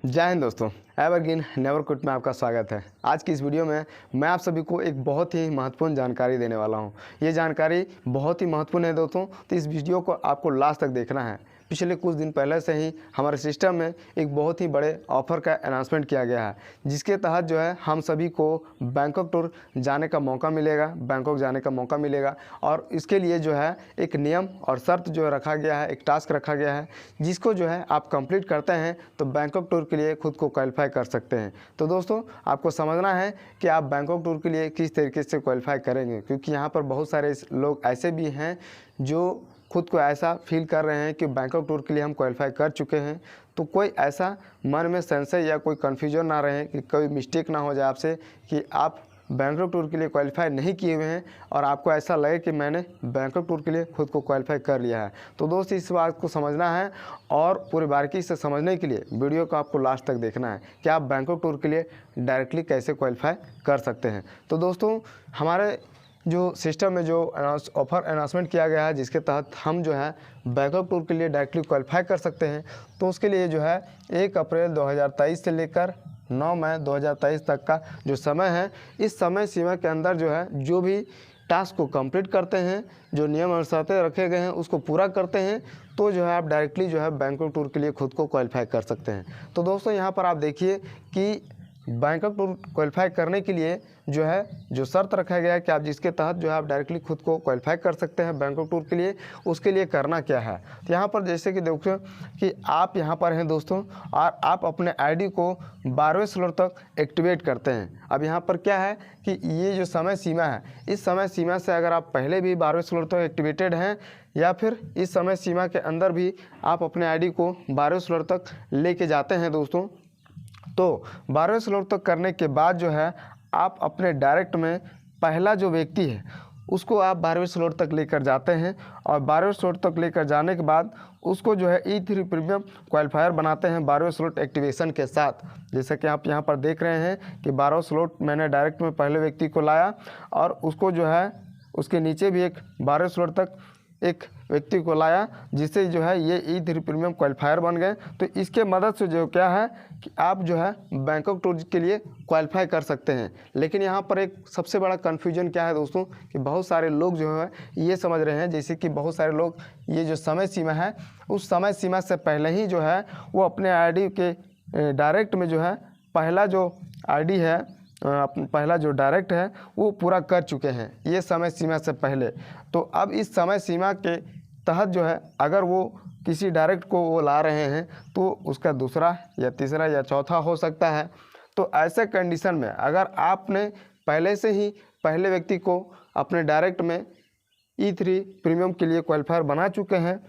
जय हिंद दोस्तों, evergreen never quit में आपका स्वागत है। आज की इस वीडियो में मैं आप सभी को एक बहुत ही महत्वपूर्ण जानकारी देने वाला हूं। ये जानकारी बहुत ही महत्वपूर्ण है दोस्तों, तो इस वीडियो को आपको लास्ट तक देखना है। पिछले कुछ दिन पहले से ही हमारे सिस्टम में एक बहुत ही बड़े ऑफ़र का अनाउंसमेंट किया गया है, जिसके तहत जो है हम सभी को बैंकॉक टूर जाने का मौका मिलेगा, बैंकॉक जाने का मौका मिलेगा। और इसके लिए जो है एक नियम और शर्त जो रखा गया है, एक टास्क रखा गया है, जिसको जो है आप कंप्लीट करते हैं तो बैंकॉक टूर के लिए खुद को क्वालिफाई कर सकते हैं। तो दोस्तों, आपको समझना है कि आप बैंकॉक टूर के लिए किस तरीके से क्वालिफाई करेंगे, क्योंकि यहाँ पर बहुत सारे लोग ऐसे भी हैं जो खुद को ऐसा फील कर रहे हैं कि बैंकॉक टूर के लिए हम क्वालिफाई कर चुके हैं। तो कोई ऐसा मन में संशय या कोई कन्फ्यूजन ना रहे, कि कोई मिस्टेक ना हो जाए आपसे कि आप बैंकॉक टूर के लिए क्वालिफाई नहीं किए हुए हैं और आपको ऐसा लगे कि मैंने बैंकॉक टूर के लिए खुद को क्वालिफाई कर लिया है। तो दोस्त, इस बात को समझना है और पूरी बारीकी से समझने के लिए वीडियो को आपको लास्ट तक देखना है कि आप बैंकॉक टूर के लिए डायरेक्टली कैसे क्वालिफाई कर सकते हैं। तो दोस्तों, हमारे जो सिस्टम में जो ऑफ़र अनाउंसमेंट किया गया है, जिसके तहत हम जो है बैंकॉक टूर के लिए डायरेक्टली क्वालिफाई कर सकते हैं, तो उसके लिए जो है 1 अप्रैल 2023 से लेकर 9 मई 2023 तक का जो समय है, इस समय सीमा के अंदर जो है जो भी टास्क को कंप्लीट करते हैं, जो नियम और शर्तें रखे गए हैं उसको पूरा करते हैं, तो जो है आप डायरेक्टली जो है बैंकॉक टूर के लिए खुद को क्वालिफाई कर सकते हैं। तो दोस्तों, यहाँ पर आप देखिए कि बैंकॉक टूर क्वालिफाई करने के लिए जो है जो शर्त रखा गया है कि आप जिसके तहत जो है आप डायरेक्टली खुद को क्वालिफाई कर सकते हैं बैंकॉक टूर के लिए, उसके लिए करना क्या है। तो यहाँ पर जैसे कि देखो कि आप यहाँ पर हैं दोस्तों, और आप अपने आईडी को 12वें स्लॉट तक एक्टिवेट करते हैं। अब यहाँ पर क्या है कि ये जो समय सीमा है, इस समय सीमा से अगर आप पहले भी 12वें स्लॉट तक एक्टिवेटेड हैं या फिर इस समय सीमा के अंदर भी आप अपने आईडी को 12वें स्लॉट तक लेके जाते हैं दोस्तों, तो 12वें स्लॉट तक करने के बाद जो है आप अपने डायरेक्ट में पहला जो व्यक्ति है उसको आप 12वें स्लॉट तक लेकर जाते हैं, और 12वें स्लॉट तक लेकर जाने के बाद उसको जो है E3 प्रीमियम क्वालिफायर बनाते हैं 12वें स्लॉट एक्टिवेशन के साथ। जैसे कि आप यहाँ पर देख रहे हैं कि 12वां स्लॉट मैंने डायरेक्ट में पहले व्यक्ति को लाया और उसको जो है उसके नीचे भी एक 12वें स्लॉट तक एक व्यक्ति को लाया, जिससे जो है ये E3 प्रीमियम क्वालिफायर बन गए। तो इसके मदद से जो क्या है कि आप जो है बैंकॉक टूर के लिए क्वालिफाई कर सकते हैं। लेकिन यहाँ पर एक सबसे बड़ा कन्फ्यूजन क्या है दोस्तों, कि बहुत सारे लोग जो है ये समझ रहे हैं, जैसे कि बहुत सारे लोग ये जो समय सीमा है उस समय सीमा से पहले ही जो है वो अपने आईडी के डायरेक्ट में जो है पहला जो आईडी है, पहला जो डायरेक्ट है वो पूरा कर चुके हैं ये समय सीमा से पहले। तो अब इस समय सीमा के तहत जो है अगर वो किसी डायरेक्ट को वो ला रहे हैं तो उसका दूसरा या तीसरा या चौथा हो सकता है। तो ऐसे कंडीशन में अगर आपने पहले से ही पहले व्यक्ति को अपने डायरेक्ट में E3 प्रीमियम के लिए क्वालिफायर बना चुके हैं,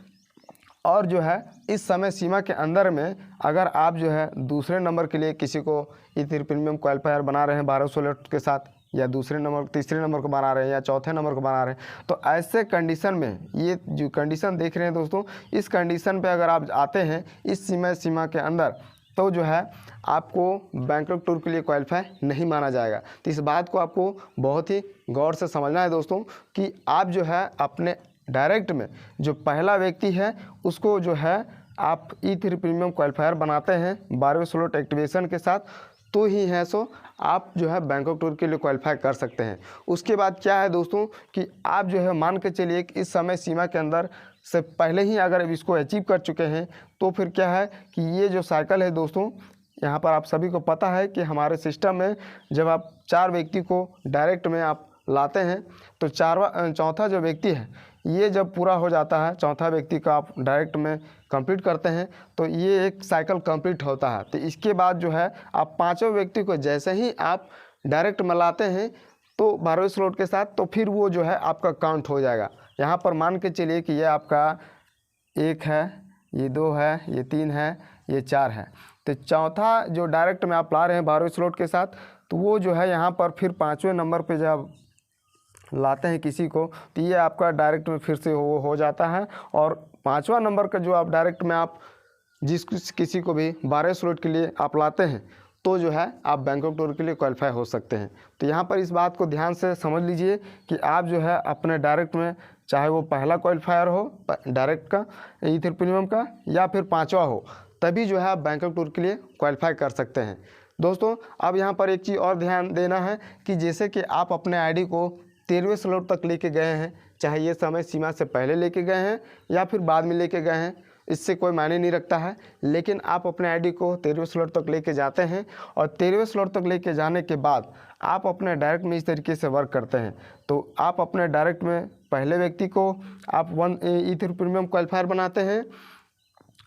और जो है इस समय सीमा के अंदर में अगर आप जो है दूसरे नंबर के लिए किसी को E3 प्रीमियम क्वालिफायर बना रहे हैं 12 स्लॉट के साथ, या दूसरे नंबर तीसरे नंबर को बना रहे हैं या चौथे नंबर को बना रहे हैं, तो ऐसे कंडीशन में ये जो कंडीशन देख रहे हैं दोस्तों, इस कंडीशन पे अगर आप आते हैं इस सीमा के अंदर, तो जो है आपको बैंकॉक टूर के लिए क्वालिफाई नहीं माना जाएगा। तो इस बात को आपको बहुत ही गौर से समझना है दोस्तों, कि आप जो है अपने डायरेक्ट में जो पहला व्यक्ति है उसको जो है आप E3 प्रीमियम क्वालिफायर बनाते हैं 12वें स्लॉट एक्टिवेशन के साथ, तो ही है सो आप जो है बैंकॉक टूर के लिए क्वालिफाई कर सकते हैं। उसके बाद क्या है दोस्तों कि आप जो है मान के चलिए कि इस समय सीमा के अंदर से पहले ही अगर इसको अचीव कर चुके हैं, तो फिर क्या है कि ये जो साइकिल है दोस्तों, यहाँ पर आप सभी को पता है कि हमारे सिस्टम में जब आप 4 व्यक्ति को डायरेक्ट में आप लाते हैं तो चौथा जो व्यक्ति है ये जब पूरा हो जाता है, चौथा व्यक्ति का आप डायरेक्ट में कंप्लीट करते हैं, तो ये एक साइकिल कंप्लीट होता है। तो इसके बाद जो है आप 5वें व्यक्ति को जैसे ही आप डायरेक्ट में लाते हैं तो 12वें स्लॉट के साथ, तो फिर वो जो है आपका काउंट हो जाएगा। यहाँ पर मान के चलिए कि ये आपका 1 है, ये 2 है, ये 3 है, ये 4 है। तो चौथा जो डायरेक्ट में आप ला रहे हैं 12वें स्लॉट के साथ, तो वो जो है यहाँ पर फिर 5वें नंबर पे जब लाते हैं किसी को, तो ये आपका डायरेक्ट में फिर से हो जाता है। और 5वां नंबर का जो आप डायरेक्ट में आप किसी को भी 12 स्लॉट के लिए आप लाते हैं, तो जो है आप बैंकॉक टूर के लिए क्वालिफाई हो सकते हैं। तो यहाँ पर इस बात को ध्यान से समझ लीजिए कि आप जो है अपने डायरेक्ट में, चाहे वो पहला क्वालिफायर हो डायरेक्ट का E3 प्रीमियम का, या फिर 5वां हो, तभी जो है आप बैंकॉक टूर के लिए क्वालिफाई कर सकते हैं। दोस्तों अब यहाँ पर एक चीज़ और ध्यान देना है कि जैसे कि आप अपने आईडी को 13वें स्लॉट तक लेके गए हैं, चाहे ये समय सीमा से पहले लेके गए हैं या फिर बाद में लेके गए हैं, इससे कोई मायने नहीं रखता है। लेकिन आप अपने आईडी को 13वें स्लॉट तक लेके जाते हैं और 13वें स्लॉट तक लेके जाने के बाद आप अपने डायरेक्ट में इस तरीके से वर्क करते हैं। तो आप अपने डायरेक्ट में पहले व्यक्ति को आप 1 ईथर प्रीमियम क्वालिफायर बनाते हैं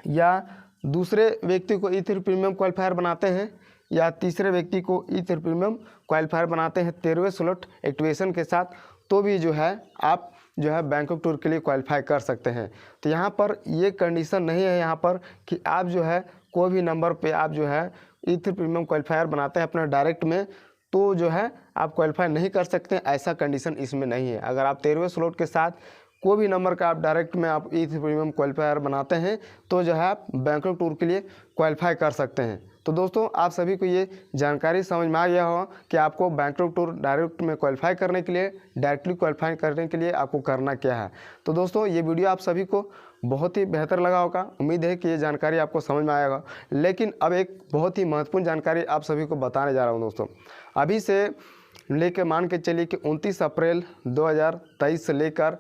या दूसरे व्यक्ति को ईथर प्रीमियम क्वालिफायर बनाते हैं या तीसरे व्यक्ति को ईथर प्रीमियम क्वालिफायर बनाते हैं 13वें स्लॉट एक्टिवेशन के साथ, तो भी जो है आप जो है बैंकॉक टूर के लिए क्वालिफाई कर सकते हैं। तो यहाँ पर ये कंडीशन नहीं है यहाँ पर कि आप जो है कोई भी नंबर पे आप जो है ईथर प्रीमियम क्वालिफायर बनाते हैं अपना डायरेक्ट में तो जो है आप क्वालिफाई नहीं कर सकते, ऐसा कंडीशन इसमें नहीं है। अगर आप 13वें स्लॉट के साथ कोई भी नंबर का आप डायरेक्ट में आप ईथर प्रीमियम क्वालिफायर बनाते हैं तो जो है आप बैंकॉक टूर के लिए क्वालिफाई कर सकते हैं। तो दोस्तों आप सभी को ये जानकारी समझ में आ गया होगा कि आपको बैंकॉक टूर डायरेक्ट में क्वालिफाई करने के लिए, डायरेक्टली क्वालिफाई करने के लिए आपको करना क्या है। तो दोस्तों ये वीडियो आप सभी को बहुत ही बेहतर लगा होगा, उम्मीद है कि ये जानकारी आपको समझ में आएगा। लेकिन अब एक बहुत ही महत्वपूर्ण जानकारी आप सभी को बताने जा रहा हूँ दोस्तों। अभी से लेकर मान के चलिए कि 29 अप्रैल 2023 से लेकर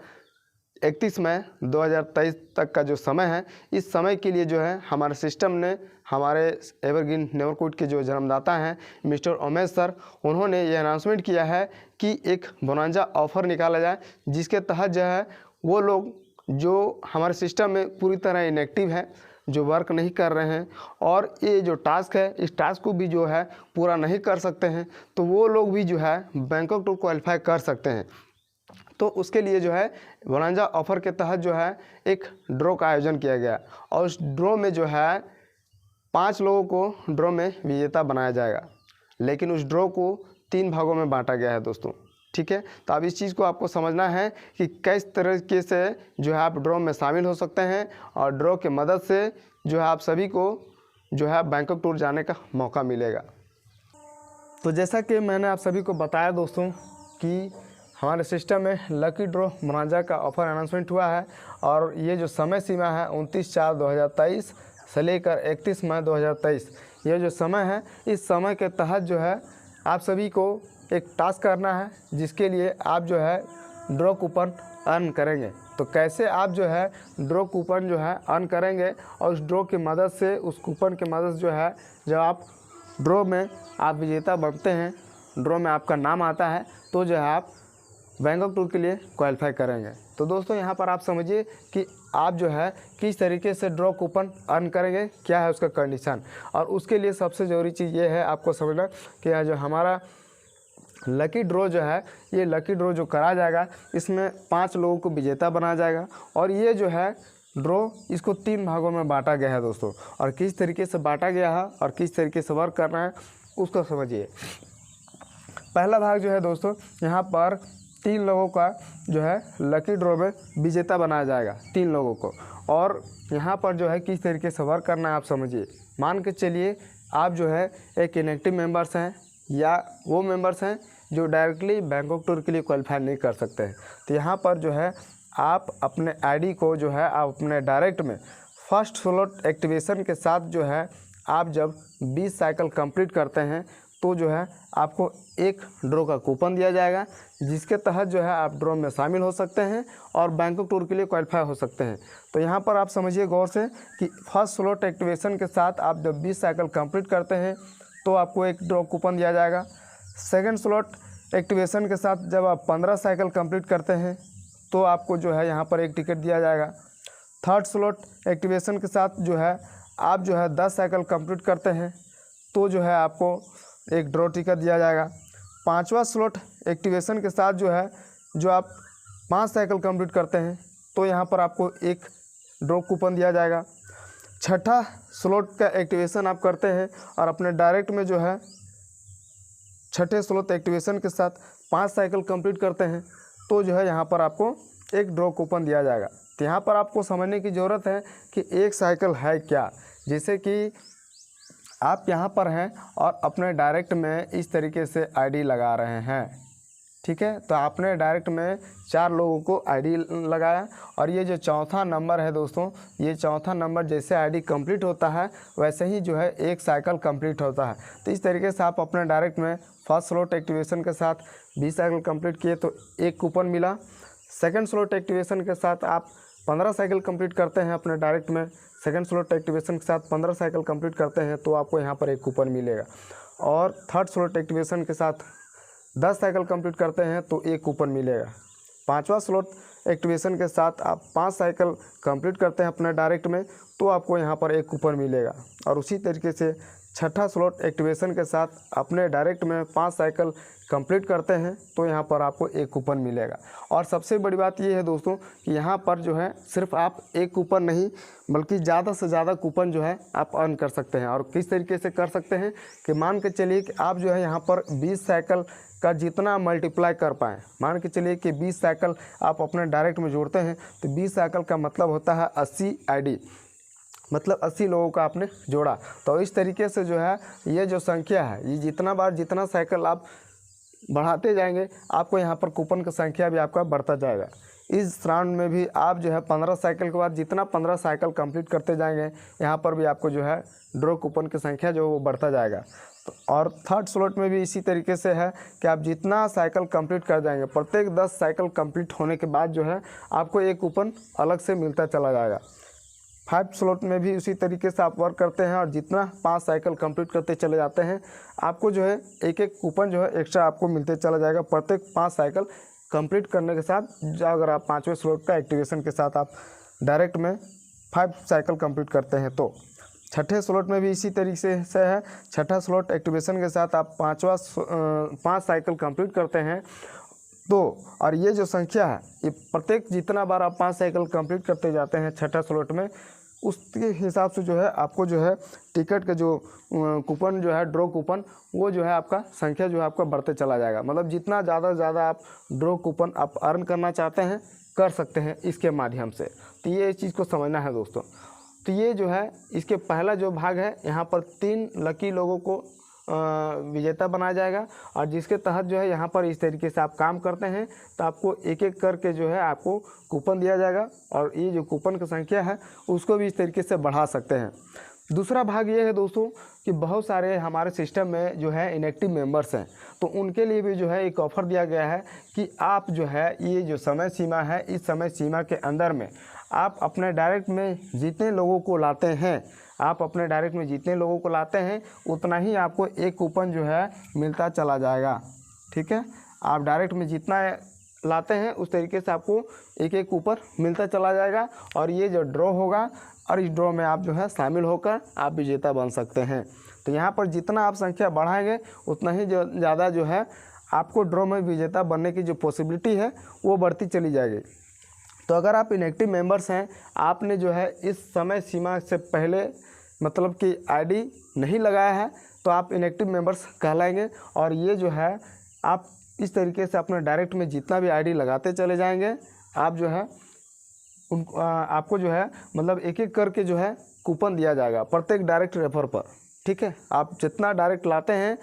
31 मई 2023 तक का जो समय है, इस समय के लिए जो है हमारे सिस्टम ने हमारे एवरग्रीन नेवर क्विट के जो जन्मदाता हैं मिस्टर उमेश सर, उन्होंने ये अनाउंसमेंट किया है कि एक बोनांजा ऑफ़र निकाला जाए जिसके तहत जो है वो लोग जो हमारे सिस्टम में पूरी तरह इनएक्टिव है, जो वर्क नहीं कर रहे हैं और ये जो टास्क है इस टास्क को भी जो है पूरा नहीं कर सकते हैं, तो वो लोग भी जो है बैंकॉक टूर क्वालिफाई कर सकते हैं। तो उसके लिए जो है बोनांजा ऑफ़र के तहत जो है एक ड्रॉ का आयोजन किया गया और उस ड्रॉ में जो है 5 लोगों को ड्रॉ में विजेता बनाया जाएगा। लेकिन उस ड्रॉ को 3 भागों में बांटा गया है दोस्तों, ठीक है। तो अब इस चीज़ को आपको समझना है कि किस तरीके से जो है आप ड्रॉ में शामिल हो सकते हैं और ड्रॉ की मदद से जो है आप सभी को जो है बैंकॉक टूर जाने का मौका मिलेगा। तो जैसा कि मैंने आप सभी को बताया दोस्तों कि हमारे सिस्टम में लकी ड्रॉ बोनांजा का ऑफ़र अनाउंसमेंट हुआ है और ये जो समय सीमा है 29/4/2023 से लेकर 31 मई 2023, ये जो समय है इस समय के तहत जो है आप सभी को एक टास्क करना है जिसके लिए आप जो है ड्रॉ कूपन अर्न करेंगे। तो कैसे आप जो है ड्रॉ कूपन जो है अर्न करेंगे और उस ड्रॉ की मदद से, उस कूपन की मदद जो है जब आप ड्रॉ में आप विजेता बनते हैं, ड्रॉ में आपका नाम आता है, तो जो है आप बैंकॉक टूर के लिए क्वालिफाई करेंगे। तो दोस्तों यहाँ पर आप समझिए कि आप जो है किस तरीके से ड्रॉ कूपन अर्न करेंगे, क्या है उसका कंडीशन। और उसके लिए सबसे ज़रूरी चीज़ ये है आपको समझना कि यह जो हमारा लकी ड्रॉ जो है, ये लकी ड्रॉ जो करा जाएगा इसमें 5 लोगों को विजेता बनाया जाएगा और ये जो है ड्रॉ इसको 3 भागों में बांटा गया है दोस्तों। और किस तरीके से बांटा गया है और किस तरीके से वर्क करना है उसको समझिए। पहला भाग जो है दोस्तों, यहाँ पर 3 लोगों का जो है लकी ड्रॉ में विजेता बनाया जाएगा, 3 लोगों को। और यहाँ पर जो है किस तरीके से वर्क करना है आप समझिए। मान के चलिए आप जो है एक इनएक्टिव मेंबर्स हैं या वो मेंबर्स हैं जो डायरेक्टली बैंकॉक टूर के लिए क्वालिफाई नहीं कर सकते हैं। तो यहाँ पर जो है आप अपने आईडी को जो है आप अपने डायरेक्ट में फर्स्ट स्लॉट एक्टिवेशन के साथ जो है आप जब 20 साइकिल कंप्लीट करते हैं तो जो है आपको एक ड्रॉ का कूपन दिया जाएगा जिसके तहत जो है आप ड्रॉ में शामिल हो सकते हैं और बैंकॉक टूर के लिए क्वालिफाई हो सकते हैं। तो यहाँ पर आप समझिए गौर से कि फर्स्ट स्लॉट एक्टिवेशन के साथ आप जब 20 साइकिल कंप्लीट करते हैं तो आपको एक ड्रॉ कूपन दिया जाएगा। सेकंड स्लॉट एक्टिवेशन के साथ जब आप 15 साइकिल कंप्लीट करते हैं तो आपको जो है यहाँ पर एक टिकट दिया जाएगा। थर्ड स्लॉट एक्टिवेशन के साथ जो है आप जो है 10 साइकिल कंप्लीट करते हैं तो जो है आपको एक ड्रॉ टिकट दिया जाएगा। 5वां स्लॉट एक्टिवेशन के साथ जो है जो आप 5 साइकिल कंप्लीट करते हैं तो यहाँ पर आपको एक ड्रॉ कूपन दिया जाएगा। 6ठा स्लॉट का एक्टिवेशन आप करते हैं और अपने डायरेक्ट में जो है 6ठे स्लॉट एक्टिवेशन के साथ 5 साइकिल कंप्लीट करते हैं तो जो है यहाँ पर आपको एक ड्रॉ कूपन दिया जाएगा। तो यहाँ पर आपको समझने की ज़रूरत है कि एक साइकिल है क्या। जैसे कि आप यहाँ पर हैं और अपने डायरेक्ट में इस तरीके से आईडी लगा रहे हैं, ठीक है। तो आपने डायरेक्ट में 4 लोगों को आईडी लगाया और ये जो चौथा नंबर है दोस्तों, ये चौथा नंबर जैसे आईडी कंप्लीट होता है वैसे ही जो है एक साइकिल कंप्लीट होता है। तो इस तरीके से आप अपने डायरेक्ट में फर्स्ट स्लॉट एक्टिवेशन के साथ 20 साइकिल कंप्लीट किए तो एक कूपन मिला। सेकंड स्लॉट एक्टिवेशन के साथ आप 15 साइकिल कंप्लीट करते हैं अपने डायरेक्ट में, सेकंड स्लॉट एक्टिवेशन के साथ 15 साइकिल कंप्लीट करते हैं तो आपको यहाँ पर एक कूपन मिलेगा। और थर्ड स्लॉट एक्टिवेशन के साथ 10 साइकिल कंप्लीट करते हैं तो एक कूपन मिलेगा। पांचवा स्लॉट एक्टिवेशन के साथ आप 5 साइकिल कंप्लीट करते हैं अपने डायरेक्ट में तो आपको यहाँ पर एक कूपन मिलेगा। और उसी तरीके से छठा स्लॉट एक्टिवेशन के साथ अपने डायरेक्ट में 5 साइकिल कंप्लीट करते हैं तो यहाँ पर आपको एक कूपन मिलेगा। और सबसे बड़ी बात ये है दोस्तों कि यहाँ पर जो है सिर्फ आप एक कूपन नहीं बल्कि ज़्यादा से ज़्यादा कूपन जो है आप अर्न कर सकते हैं। और किस तरीके से कर सकते हैं कि मान के चलिए कि आप जो है यहाँ पर 20 साइकिल का जितना मल्टीप्लाई कर पाएँ, मान के चलिए कि 20 साइकिल आप अपने डायरेक्ट में जोड़ते हैं तो 20 साइकिल का मतलब होता है 80 आईडी, मतलब 80 लोगों का आपने जोड़ा। तो इस तरीके से जो है ये जो संख्या है, ये जितना बार जितना साइकिल आप बढ़ाते जाएंगे आपको यहाँ पर कूपन की संख्या भी आपका बढ़ता जाएगा। इस राउंड में भी आप जो है 15 साइकिल के बाद जितना 15 साइकिल कंप्लीट करते जाएंगे यहाँ पर भी आपको जो है ड्रॉ कूपन की संख्या जो वो बढ़ता जाएगा। और थर्ड स्लॉट में भी इसी तरीके से है कि आप जितना साइकिल कंप्लीट कर जाएंगे, प्रत्येक 10 साइकिल कंप्लीट होने के बाद जो है आपको एक कूपन अलग से मिलता चला जाएगा। 5 स्लॉट में भी उसी तरीके से आप वर्क करते हैं और जितना 5 साइकिल कंप्लीट करते चले जाते हैं आपको जो है एक एक कूपन जो है एक्स्ट्रा आपको मिलते चला जाएगा प्रत्येक 5 साइकिल कंप्लीट करने के साथ। अगर आप 5वें स्लॉट का एक्टिवेशन के साथ आप डायरेक्ट में 5 साइकिल कंप्लीट करते हैं तो छठे स्लॉट में भी इसी तरीके से है। छठा स्लॉट एक्टिवेशन के साथ आप 5 साइकिल कंप्लीट करते हैं तो और ये जो संख्या है ये प्रत्येक जितना बार आप 5 साइकिल कंप्लीट करते जाते हैं छठा स्लॉट में उसके हिसाब से जो है आपको जो है टिकट का जो कूपन जो है ड्रॉ कूपन वो जो है आपका संख्या जो है आपका बढ़ते चला जाएगा। मतलब जितना ज़्यादा से ज़्यादा आप ड्रॉ कूपन आप अर्न करना चाहते हैं कर सकते हैं इसके माध्यम से। तो ये इस चीज़ को समझना है दोस्तों। तो ये जो है इसके पहला जो भाग है यहाँ पर 3 लकी लोगों को विजेता बनाया जाएगा और जिसके तहत जो है यहाँ पर इस तरीके से आप काम करते हैं तो आपको एक एक करके जो है आपको कूपन दिया जाएगा और ये जो कूपन की संख्या है उसको भी इस तरीके से बढ़ा सकते हैं। दूसरा भाग ये है दोस्तों कि बहुत सारे हमारे सिस्टम में जो है इनएक्टिव मेंबर्स हैं तो उनके लिए भी जो है एक ऑफ़र दिया गया है कि आप जो है ये जो समय सीमा है इस समय सीमा के अंदर में आप अपने डायरेक्ट में जितने लोगों को लाते हैं उतना ही आपको एक कूपन जो है मिलता चला जाएगा। ठीक है, आप डायरेक्ट में जितना लाते हैं उस तरीके से आपको एक एक कूपन मिलता चला जाएगा और ये जो ड्रॉ होगा और इस ड्रॉ में आप जो है शामिल होकर आप विजेता बन सकते हैं। तो यहाँ पर जितना आप संख्या बढ़ाएंगे उतना ही जो ज़्यादा जो है आपको ड्रॉ में विजेता बनने की जो पॉसिबिलिटी है वो बढ़ती चली जाएगी। तो अगर आप इनएक्टिव मेंबर्स हैं, आपने जो है इस समय सीमा से पहले मतलब कि आईडी नहीं लगाया है तो आप इनएक्टिव मेंबर्स कहलाएंगे। और ये जो है आप इस तरीके से अपने डायरेक्ट में जितना भी आईडी लगाते चले जाएंगे आप जो है आपको जो है मतलब एक एक करके जो है कूपन दिया जाएगा प्रत्येक डायरेक्ट रेफर पर। ठीक है, आप जितना डायरेक्ट लाते हैं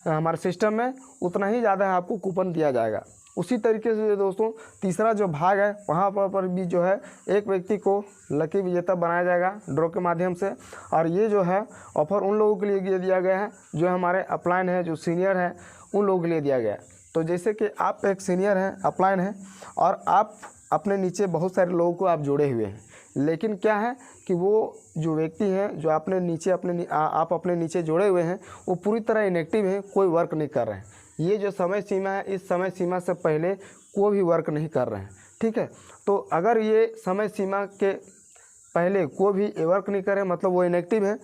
हमारे सिस्टम में उतना ही ज़्यादा आपको कूपन दिया जाएगा। उसी तरीके से दोस्तों तीसरा जो भाग है वहाँ पर भी जो है एक व्यक्ति को लकी विजेता बनाया जाएगा ड्रॉ के माध्यम से। और ये जो है ऑफ़र उन लोगों के लिए दिया गया है जो हमारे अपलाइन है, जो सीनियर है, उन लोगों के लिए दिया गया है। तो जैसे कि आप एक सीनियर हैं, अपलाइन हैं और आप अपने नीचे बहुत सारे लोगों को आप जोड़े हुए हैं, लेकिन क्या है कि वो जो व्यक्ति हैं जो आपने नीचे आप अपने नीचे जोड़े हुए हैं वो पूरी तरह इनएक्टिव हैं, कोई वर्क नहीं कर रहे हैं। ये जो समय सीमा है इस समय सीमा से पहले कोई भी वर्क नहीं कर रहे हैं। ठीक है, तो अगर ये समय सीमा के पहले कोई भी वर्क नहीं कर रहे मतलब वो इनएक्टिव हैं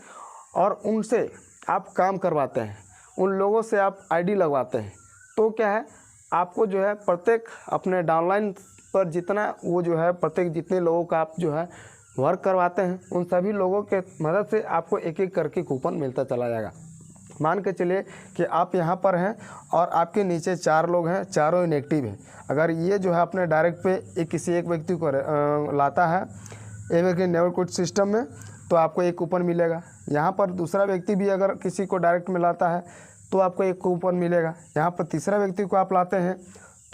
और उनसे आप काम करवाते हैं, उन लोगों से आप आईडी लगवाते हैं, तो क्या है आपको जो है प्रत्येक अपने डाउनलाइन पर जितना वो जो है प्रत्येक जितने लोगों का आप जो है वर्क करवाते हैं उन सभी लोगों के मदद से आपको एक एक करके कूपन मिलता चला जाएगा। मान के चलिए कि आप यहाँ पर हैं और आपके नीचे 4 लोग हैं, चारों इनएक्टिव हैं। अगर ये जो है अपने डायरेक्ट पे किसी एक व्यक्ति को लाता है एवरी नेवर क्विट सिस्टम में तो आपको एक कूपन मिलेगा। यहाँ पर दूसरा व्यक्ति भी अगर किसी को डायरेक्ट में लाता है तो आपको एक कूपन मिलेगा। यहाँ पर तीसरा व्यक्ति को आप लाते हैं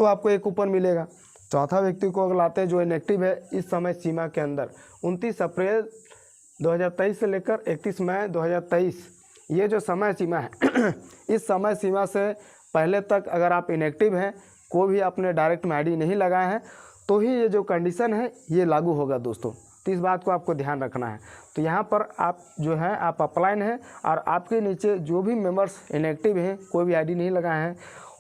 तो आपको एक कूपन मिलेगा। चौथा व्यक्ति को अगर लाते हैं जो इनएक्टिव है इस समय सीमा के अंदर 29 अप्रैल 2023 से लेकर 31 मई 2023, ये जो समय सीमा है इस समय सीमा से पहले तक अगर आप इनएक्टिव हैं, कोई भी आपने डायरेक्ट में आईडी नहीं लगाया है, तो ही ये जो कंडीशन है ये लागू होगा दोस्तों। तो इस बात को आपको ध्यान रखना है। तो यहाँ पर आप जो है आप अप्लाइन हैं और आपके नीचे जो भी मेंबर्स इनएक्टिव हैं, कोई भी आईडी नहीं लगाए हैं,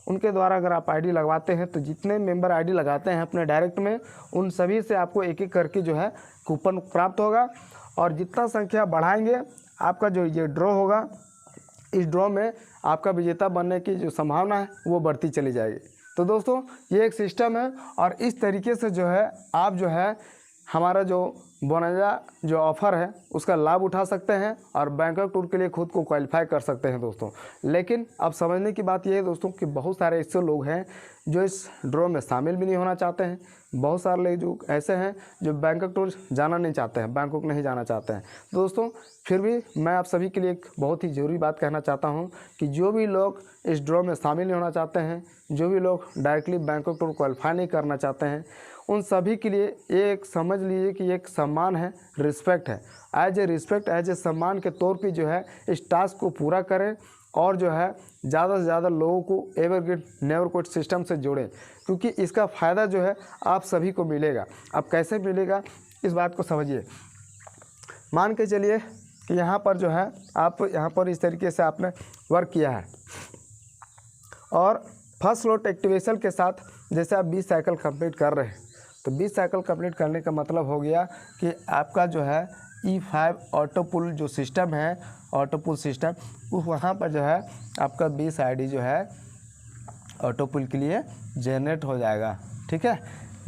उनके द्वारा अगर आप आईडी लगवाते हैं तो जितने मेंबर आईडी लगाते हैं अपने डायरेक्ट में, उन सभी से आपको एक एक करके जो है कूपन प्राप्त होगा। और जितना संख्या बढ़ाएंगे आपका जो ये ड्रॉ होगा, इस ड्रॉ में आपका विजेता बनने की जो संभावना है वो बढ़ती चली जाएगी। तो दोस्तों ये एक सिस्टम है और इस तरीके से जो है आप जो है हमारा जो बोनजा जो ऑफ़र है उसका लाभ उठा सकते हैं और बैंकॉक टूर के लिए खुद को क्वालिफाई कर सकते हैं दोस्तों। लेकिन अब समझने की बात यह है दोस्तों कि बहुत सारे ऐसे लोग हैं जो इस ड्रॉ में शामिल भी नहीं होना चाहते हैं। बहुत सारे लोग जो ऐसे हैं जो बैंकॉक टूर जाना नहीं चाहते हैं, बैंकॉक नहीं जाना चाहते हैं। दोस्तों फिर भी मैं आप सभी के लिए एक बहुत ही ज़रूरी बात कहना चाहता हूं कि जो भी लोग इस ड्रॉ में शामिल नहीं होना चाहते हैं, जो भी लोग डायरेक्टली बैंकॉक टूर क्वालिफाई नहीं करना चाहते हैं, उन सभी के लिए एक समझ लीजिए कि एक सम्मान है, रिस्पेक्ट है। As a respect, as a सम्मान के तौर पे जो है इस टास्क को पूरा करें और जो है ज़्यादा से ज़्यादा लोगों को एवरग्रीन नेवर क्विट सिस्टम से जोड़ें, क्योंकि इसका फ़ायदा जो है आप सभी को मिलेगा। अब कैसे मिलेगा इस बात को समझिए। मान के चलिए कि यहाँ पर जो है आप यहाँ पर इस तरीके से आपने वर्क किया है और फर्स्ट स्लॉट एक्टिवेशन के साथ जैसे आप 20 साइकिल कंप्लीट कर रहे हैं, तो 20 साइकिल कंप्लीट करने का मतलब हो गया कि आपका जो है E5 ऑटो पुल जो सिस्टम है, ऑटो पुल सिस्टम, वहाँ पर जो है आपका 20 आईडी जो है ऑटो पुल के लिए जनरेट हो जाएगा। ठीक है,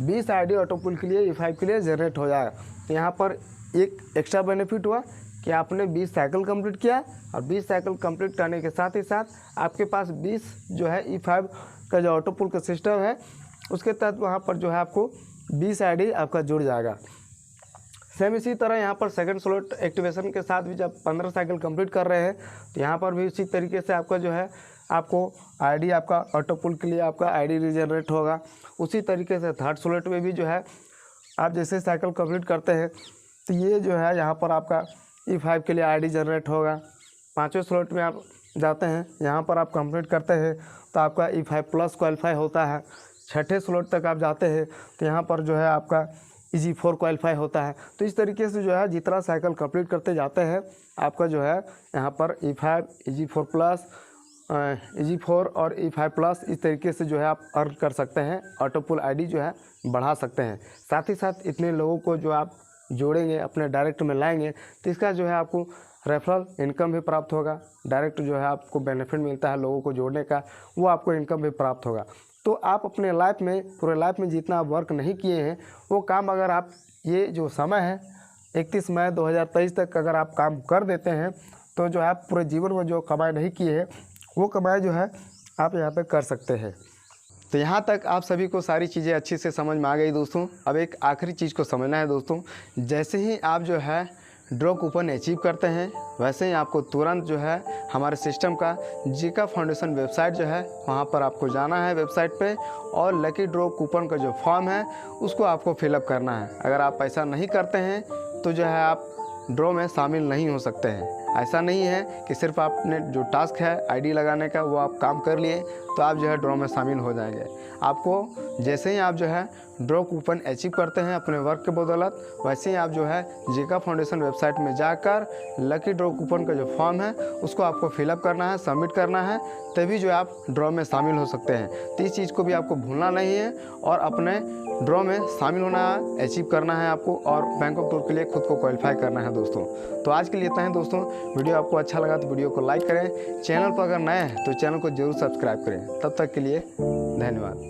20 आईडी ऑटो पुल के लिए E5 के लिए जनरेट हो जाएगा। तो यहाँ पर एक एक्स्ट्रा बेनिफिट हुआ कि आपने 20 साइकिल कंप्लीट किया और 20 साइकिल कंप्लीट करने के साथ ही साथ आपके पास 20 जो है E5 का जो ऑटो पुल का सिस्टम है उसके तहत वहाँ पर जो है आपको 20 आईडी आपका जुड़ जाएगा। सेम इसी तरह यहाँ पर सेकंड स्लॉट एक्टिवेशन के साथ भी जब 15 साइकिल कंप्लीट कर रहे हैं तो यहाँ पर भी इसी तरीके से आपका जो है आपको आईडी आपका ऑटो पुल के लिए आपका आईडी रीजनरेट होगा। उसी तरीके से थर्ड स्लॉट में भी जो है आप जैसे साइकिल कंप्लीट करते हैं तो ये जो है यहाँ पर आपका E5 के लिए आईडी जनरेट होगा। पाँचवें स्लॉट में आप जाते हैं, यहाँ पर आप कंप्लीट करते हैं तो आपका E5 प्लस क्वालिफाई होता है। छठे स्लॉट तक आप जाते हैं तो यहाँ पर जो है आपका EG4 क्वालिफाई होता है। तो इस तरीके से जो है जितना साइकिल कंप्लीट करते जाते हैं आपका जो है यहाँ पर E5, EG4 प्लस, EG4 और E5 प्लस इस तरीके से जो है आप अर्न कर सकते हैं, ऑटो पुल आईडी जो है बढ़ा सकते हैं। साथ ही साथ इतने लोगों को जो आप जोड़ेंगे अपने डायरेक्ट में लाएंगे तो इसका जो है आपको रेफरल इनकम भी प्राप्त होगा। डायरेक्ट जो है आपको बेनिफिट मिलता है लोगों को जोड़ने का, वो आपको इनकम भी प्राप्त होगा। तो आप अपने लाइफ में, पूरे लाइफ में जितना आप वर्क नहीं किए हैं वो काम अगर आप ये जो समय है 31 मई 2023 तक अगर आप काम कर देते हैं तो जो है आप पूरे जीवन में जो कमाई नहीं किए हैं वो कमाई जो है आप यहाँ पे कर सकते हैं। तो यहाँ तक आप सभी को सारी चीज़ें अच्छी से समझ में आ गई दोस्तों। अब एक आखिरी चीज़ को समझना है दोस्तों, जैसे ही आप जो है ड्रॉ कूपन अचीव करते हैं वैसे ही आपको तुरंत जो है हमारे सिस्टम का जीका फाउंडेशन वेबसाइट जो है वहाँ पर आपको जाना है वेबसाइट पे और लकी ड्रॉ कूपन का जो फॉर्म है उसको आपको फिलअप करना है। अगर आप ऐसा नहीं करते हैं तो जो है आप ड्रॉ में शामिल नहीं हो सकते हैं। ऐसा नहीं है कि सिर्फ आपने जो टास्क है आईडी लगाने का वो आप काम कर लिए तो आप जो है ड्रॉ में शामिल हो जाएंगे। आपको जैसे ही आप जो है ड्रॉ कूपन अचीव करते हैं अपने वर्क के बदौलत, वैसे ही आप जो है जीका फाउंडेशन वेबसाइट में जाकर लकी ड्रॉ कूपन का जो फॉर्म है उसको आपको फिलअप करना है, सबमिट करना है, तभी जो आप ड्रॉ में शामिल हो सकते हैं। तो इस चीज़ को भी आपको भूलना नहीं है और अपने ड्रॉ में शामिल होना है, अचीव करना है आपको और बैंकॉक टूर के लिए खुद को क्वालिफाई करना है दोस्तों। तो आज के लिए इतना है दोस्तों। वीडियो आपको अच्छा लगा तो वीडियो को लाइक करें, चैनल पर अगर नए हैं तो चैनल को जरूर सब्सक्राइब करें। तब तक के लिए धन्यवाद।